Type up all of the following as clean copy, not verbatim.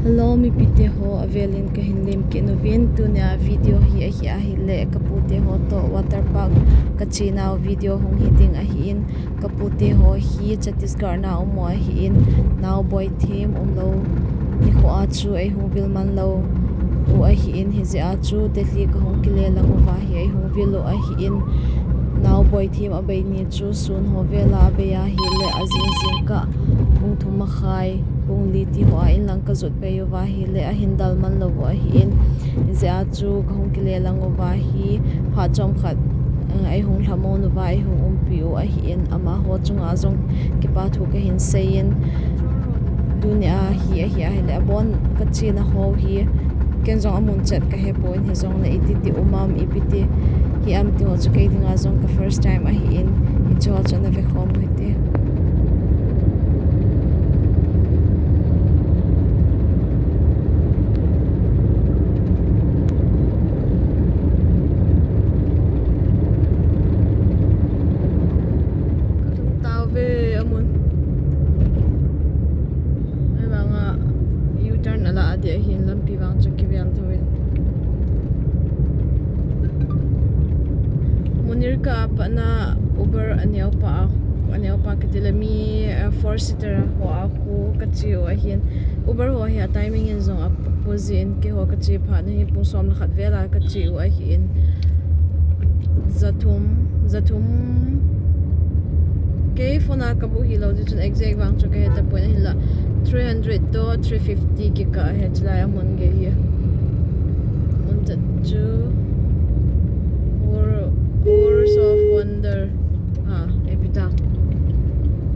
Hello, mi pite ho avelin ka hinlim ke novin tu na video hi a hi le kapute ho to water park kachina video hong hiting a hi in kapute ho hi Chhattisgarh na umo a hi in now Boithem umlou ni kho a chu eihung vilman lo u a hi in hi ze a chu tehli ka hong kile lang wa hi eihung vilu a hi in now Boithem abai ni chu sun ho vela be ya hi le azin zin ka pung thuma khai pung li ti ho in lang ka zot pe yo wa hi le a hindal man lo wa hi in ze a chu ka hong kile lang wa hi pha chom khat eihung lhamon wa eihung umpiu a hi in ama ho chunga zong ki pa thu ka hin sein dunia hi le bon ka china ho hi ken zong amun chat ka he point hi zong na ititi umam ipiti hi am ti ho chu ke dinga zong ka first time a hi in hi chu chana ve khom hite Munirka pa na Uber anyaw pa kitila mi 4-seater ho ako kachiyo ahin Uber ho hi timing in zong apozin ke ho kachi pha na hi pung som lakhat vela kachiyo ahin zatum ke phone ka bu hi lo di chun exact wang chu ka heta point hi la 300 to 350 ki ka he chla amun ge hi mun ta chu Words of Wonder epita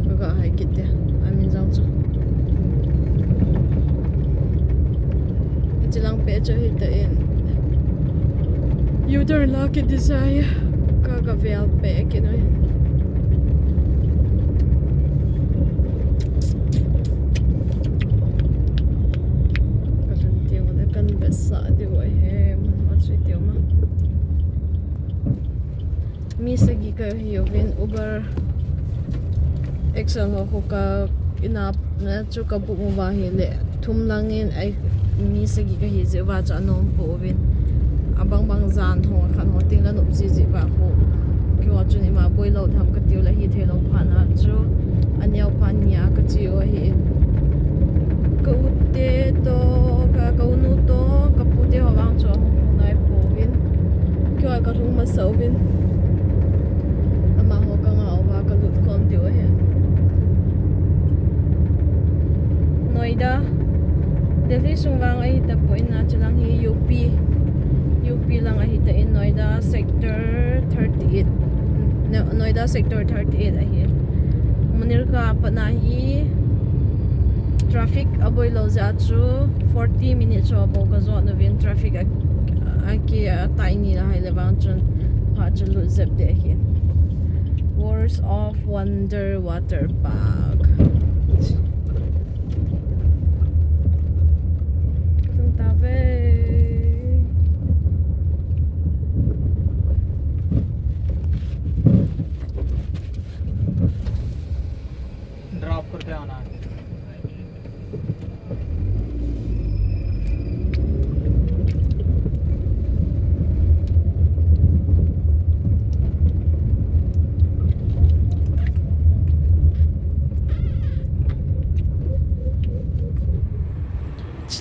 kaga hai kitte amin jang chu chilang pe cho hita in user la ke desire kaga vel pe ke no kasan tiang de kan besa di wa he mun matri tiang ma mi sagi ka hiovin Uber excel ho ka inap na chu ka bu mo wa hi le thum langin ai mi sagi ka hi je wa cha nom po vin abang bang zan ho khan ho ting la nup ji ji wa ho ki wa chu ni ma boi lo tham ka tiu la hi the lo pha na chu anyau pa nia ka chi o hi ka utte to ka nu to ka pu te ho wang cho nai po vin ki wa ka thung ma sau vin Noida Delhi sungwang ay hita po in na lang hi UP lang ay hita in Noida sector 38 Noida sector 38 ay hi munir ka pa na hi traffic aboy lo za chu 40 minutes so abo ka zo na vin traffic aki tiny na hay lewang chun pa chu lu zep de hi Words of Wonder Water Park. Drop करके आना है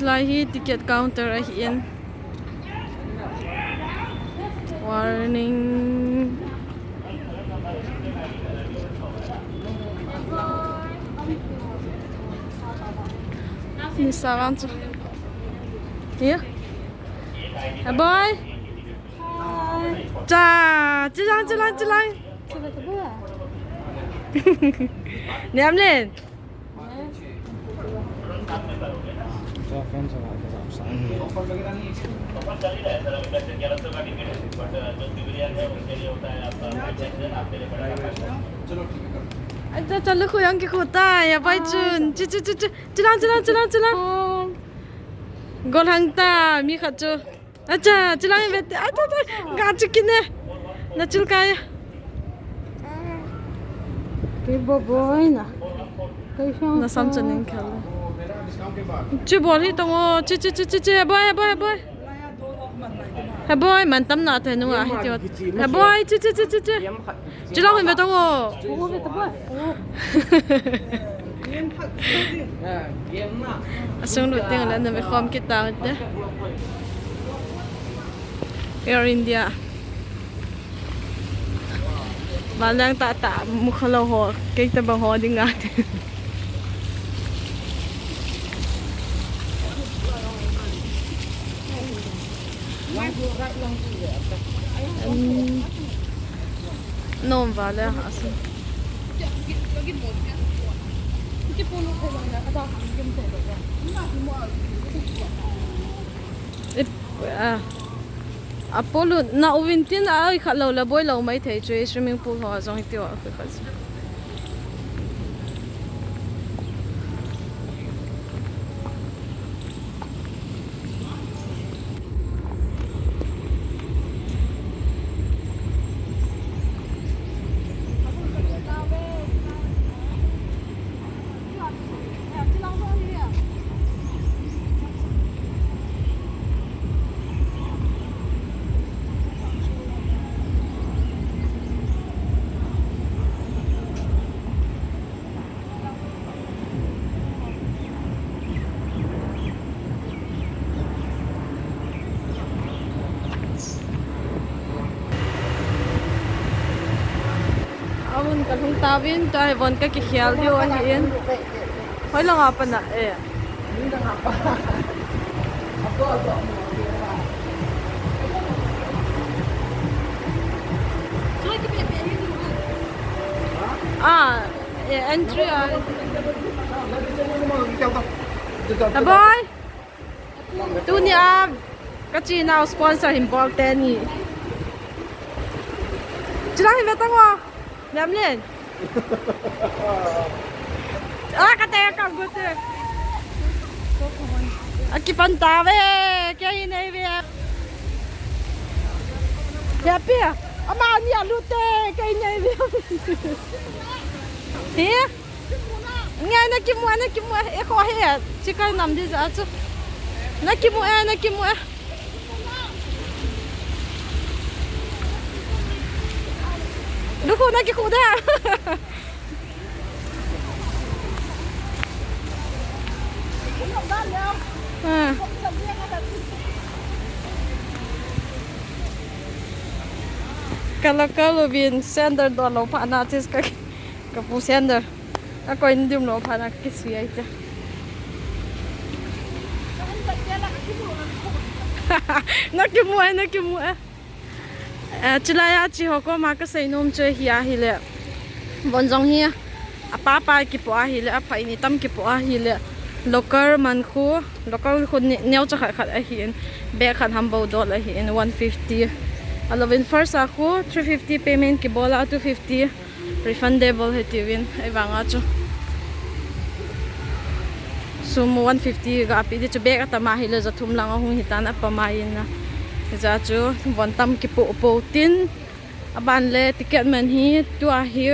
Lahi ticket counter in warning ni saran chu here a boy cha chilang niam lên अच्छा चलो कोई अंक होता है या भाई चुन चिला गोल हंगता मी खचो अच्छा चिला में बैठे अच्छा गाच किने नचल का के बोय ना कैसा ना समझने के लिए Chứ bỏ đi tông ô chứ hả boy mình tâm nọ thế nữa hả boy chứ lo hình về tông ô asung được tiếng là nó phải khom cái tàu đấy Air India mà lang tạ một khâu lâu hồ cái tàu hồ đi ngã Neonu&Vahhoithem asung Apollo na uvintin ai khat lo la boy lo mai thei chui swimming pool ho zong ti wa khat Amun kalung tawin tayo von ka kihial dio ahiin. Hoy lang apa na eh. Entry boy. Tu ni kachi now sponsor him ball tenny. Chila him betang wa. Làm lên. Cái tay cầm của tôi. Cái phần tàu về, cái này về. Đẹp chưa? Mà nhà lụt cái này về. Thế? Nghe nó kim mua, em khó hết. Chỉ cái nằm đi ra chứ. Nó kim mua. Lúc cô nói cái khu đó kalau bin sender do lo pa na tis ka pu sender ako hindi mo pa na kiswi ay ta nakimua chilaya chi hoko ma ka sei nom che hiya hile bonjong hi apa ki po a hile a phai ni tam ki po a hile locker man khu neu cha khat a hin be khan hambo dol a hin 150 alovin first a khu 350 payment ki bola 250 refundable hetivin ai wanga chu sum 150 ga pi di chu be ka ma hile za thum lang a hung hitan a pamain na za chu von tam ki po tin aban le ticket man hi tu a hi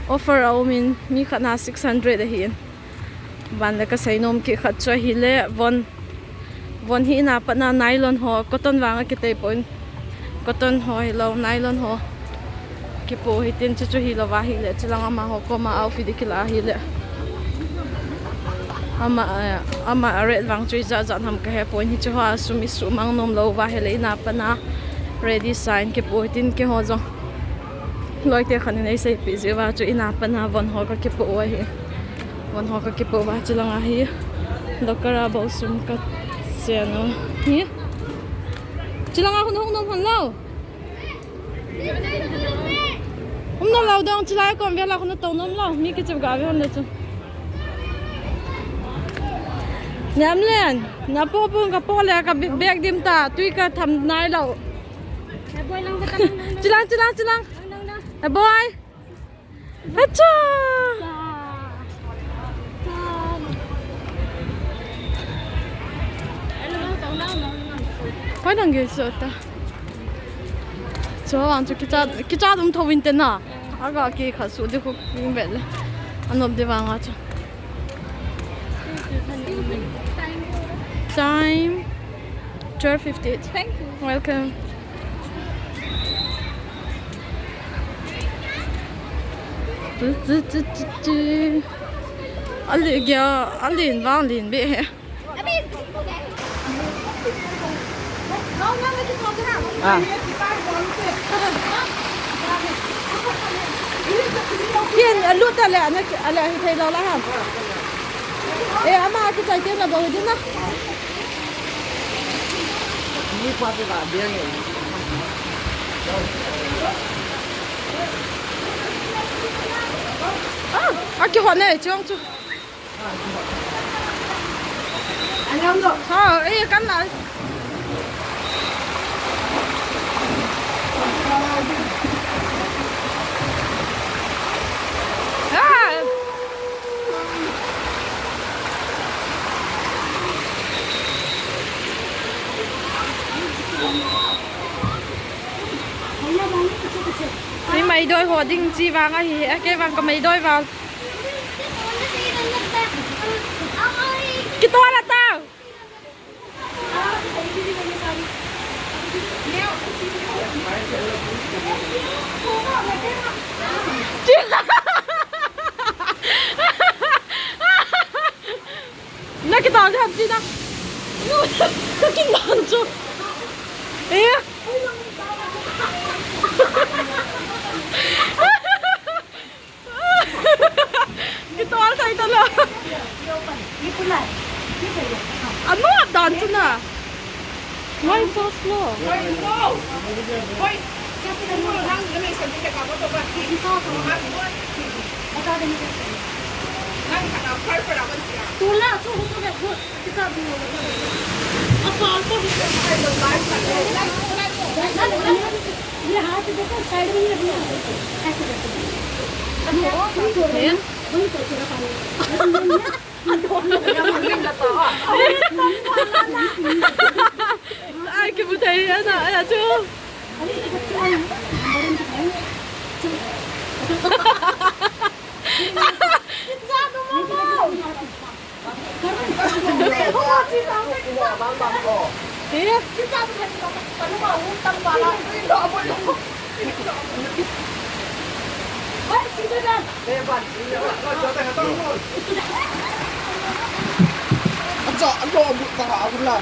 offer au min mi khana 600 a hi ban le ka sainom ki khat cha hi le von hi na pa na nylon ho cotton wanga ki te point cotton ho lo nylon ho ki po hi tin chu hi lo wa hi le chilanga ma ho ko ma au fi dikila hi le ama red wang chui za ham ka he point hi chu ha sumi su mang nom lo wa he le na pa na ready sign ki po tin ki ho zo loi te khan nei sei pi je wa chu ina pa na von ho ka ki po wa hi von ho ka ki po wa chilanga hi lokara bo sum ka no hi chilanga hun nom han lo nom lo dong chilai kon ve la hun to nom lo mi ki chu ga ve hon le chu nhắm lên nó po pun ka po le ka bag dim ta tui ka tham nai lo chilang hey boy acha phải đằng kia sợ ta cho anh cái cha đúng thâu vin tên à aga kia khá số đi khúc vin vậy anh nộp đi vàng à chứ Time 12:58. Thank you. Welcome. Alin kìa, alin vang lin bị hè. À. Kiên lút ta lẹ nó lẹ thì thấy đâu là hả? Ê ama cái trái tim là bao nhiêu nữa? Ini pasti tak dia ni. cái hòn này chứ không chú. Anh không được. Ê cắn lại. Cái mày đôi hồ đinh chi vàng ấy, cái vàng có mày đôi vào. Cái to là tao. Nó cái to làm gì đó? Nó cái nón chú. Ê. Cái to thấy tao là. Ano ang dance na? Why so slow? Ai kêu thầy à chưa? Anh cho một tờ họ cũng là.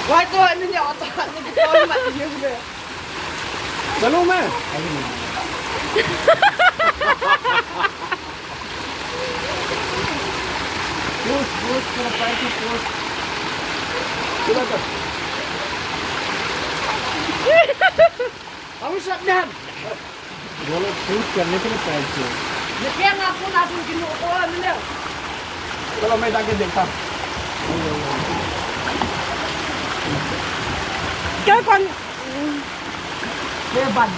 Quay tôi nó nhỏ tờ nó coi mặt nhiều kìa. Dạ luôn mẹ. Push, kena fight push. Coba tu. Kamu siap dan? Boleh push kerana kena fight. Yang aku langsung kena orang ni. Kalau main tak kena tak. Cái con Dia ban.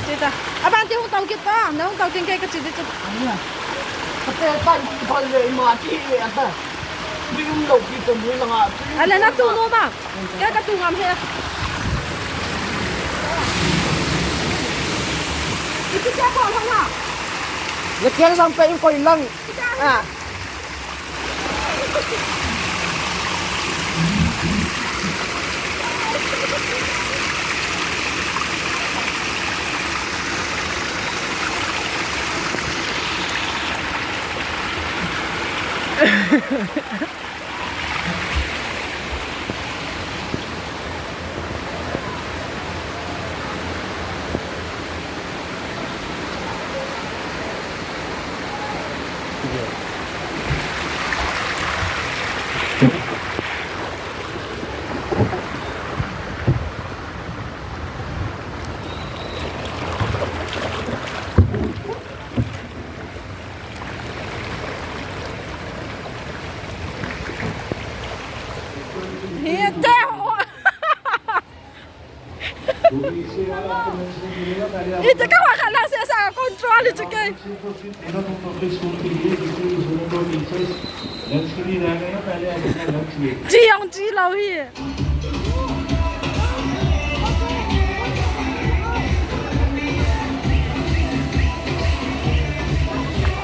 chị ta. Bạn tiêu không tàu kia ta, nếu không tàu trên cây cái gì đấy chứ. Tapi tak boleh mati apa. Bingung log kita mula ngah. Là nó tu nó mà. Cái tu ngầm hết. Itu siapa orang nak? Lekian sampai kau hilang. Ah. Itu kan wakil lang siya sa control itu kay. Jiyong jilaw hi.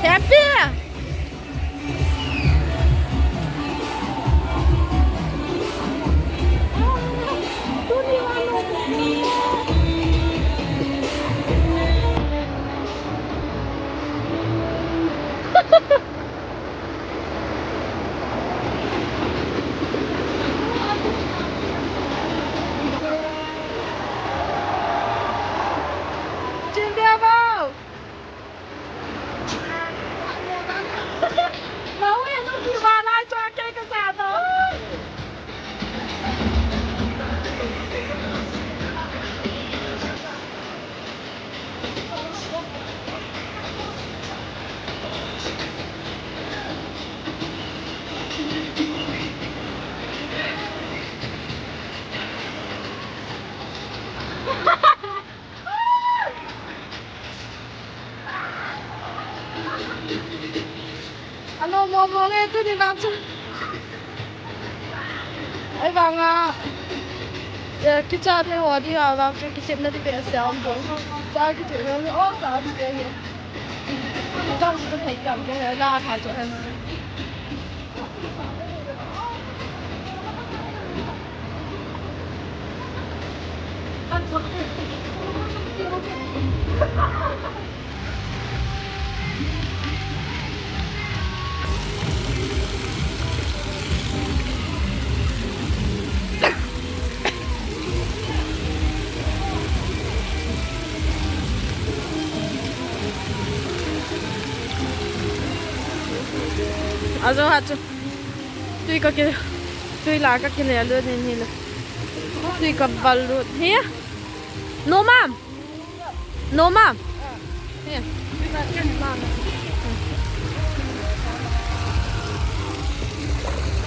Happy. đi vào chứ. Ấy vàng à. Cái cha thế họ đi vào cái tiệm nó đi về xéo bốn không. Ra cái tiệm nó ốp vào đi về. Trong cái thấy cầm cái ra thải chỗ em. Also hat tuy là các cái này luôn nên là tuy có vào luôn here no mom no mom here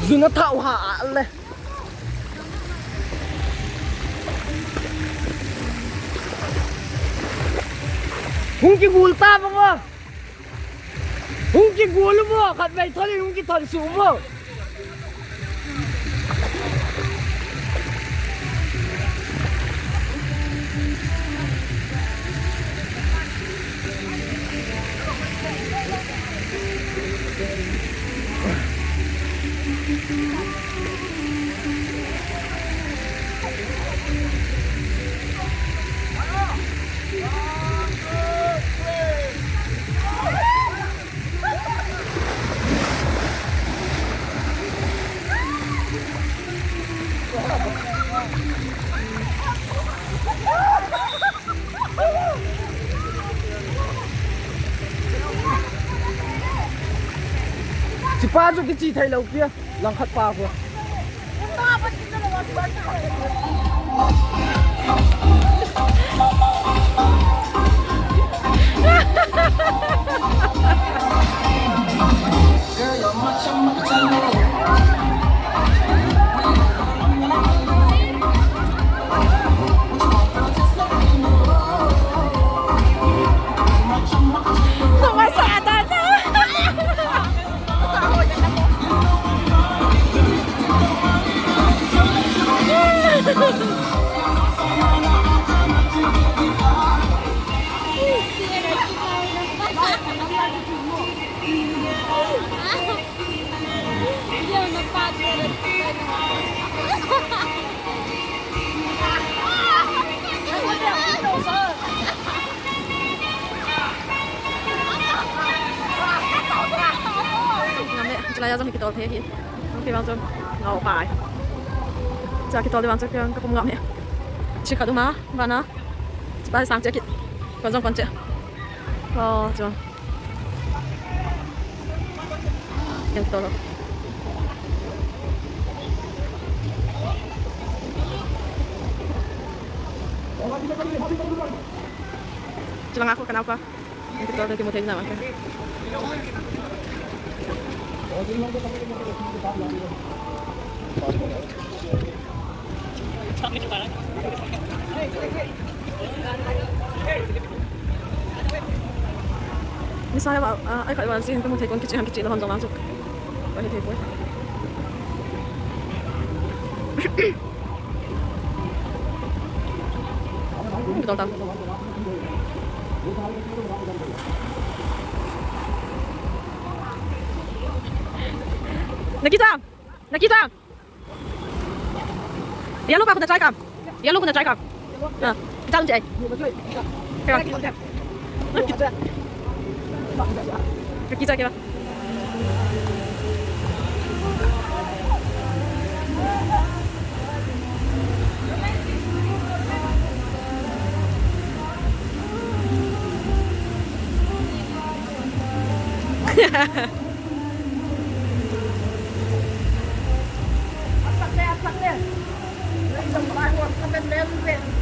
dừng nó thạo hạ lên hung cái gul ta bang hung cái gul mo khát vậy thôi hung cái thằng sủ mo si pa cho cái chi thầy lâu kia lang khát pa của Sila kita orte hier. Oke, want ngau pai.자, kita want kang kapung ngam ya. Chika duma, bana. Ba sang check it. Konjong konche. Oh, jo. Yang tolo. Jelang aku kenapa? Kita udah dimulai nama kan. Ini saya pak, ay kalau sih kamu telepon kecil langsung masuk. Pakai telepon. Betul tak? Nakita! Nakita! Yellow ka kung na-try ka. Yellow kung na-try ka. Kita lang siya. Kaya. Kita kaya. Sakle. Isang mahal kapet meron din.